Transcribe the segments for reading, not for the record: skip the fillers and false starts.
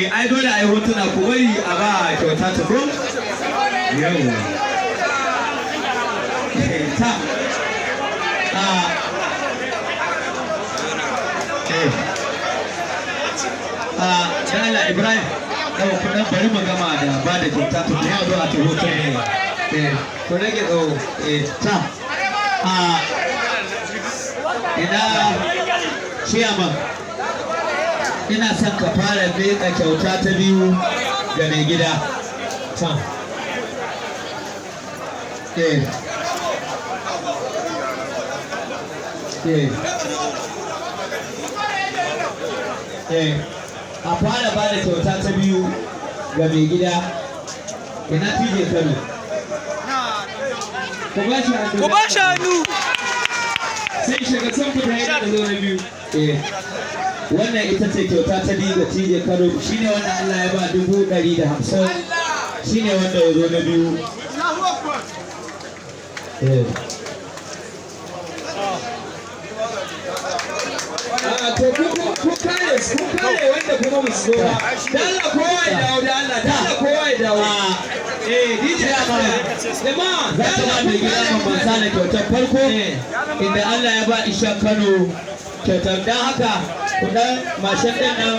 ai dole a yi hotuna ku bari a ba kyauta ta ko yawa ta Jala Ibrahim yau kudan bari mu gama da ba da kyauta ta kuma zuwa ta hoton ne ku rage ta ina ciyaman ina son ka fara miƙa kyauta ta biyu ga mai gida ta a fara ba da kyauta ta biyu ga mai gida ina tije kano ku ba shi hannu sai shiga son ku da yadda da zo na biyu wannan ita ce kyauta ta biyu ga tije kano shine wanda Allah ya ba 150 shine wanda ya zo na biyu to ku kare wanda kuma mu so ba dalla kowa ya dawo da Allah dalla kowa ya dawo DJ jama'a dalla mai gida mun sana kyautar farko inda Allah ya ba Isha Kano kyautar dan haka ku dan mashin din nan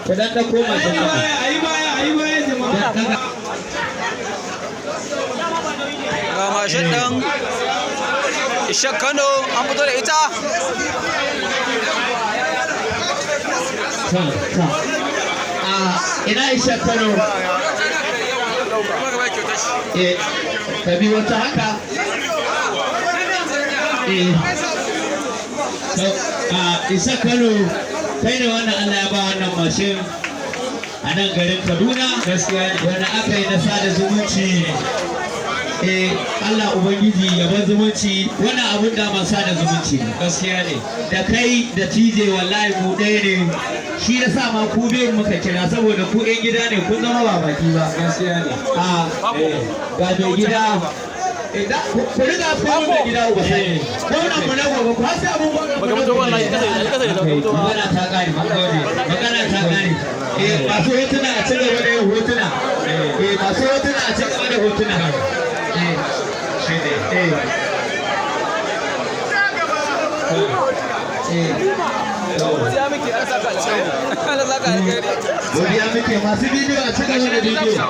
ku dan dauko mashin nan ayi baya jama'a ga mashin din Isha Kano an fito da ita ina Isha Kano ka bi wata haka Isha Kano kai ne wannan Allah ya ba wannan mashin a nan garin Kaduna gaskiya wanda aka yi na sada zumunci Allah Ubangiji ya bar zumunci wannan abun da man sada zumunci gaskiya ne da kai da tije wallahi ku ɗaya ne shi da sa ma ku biyu muka kira saboda ku ɗan gida ne kun zama ba baki ba gaskiya ne ga mai gida ku riga ku da gida uba sai wannan mu na gobe ku hasa abun magana ta kare magana ta kare masu hotuna a cigaba da yin hotuna masu hotuna a cigaba da hotuna godiya muke masu bidiyo a cikin wani bidiyo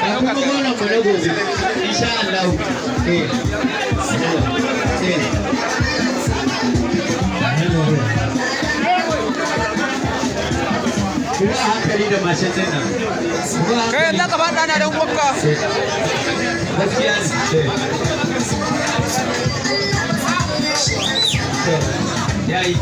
a kuma gonan mu na gobe insha Allah kuma a hankali da mashin din nan kai da ka faɗa na dan gwabka gaskiya ne yayi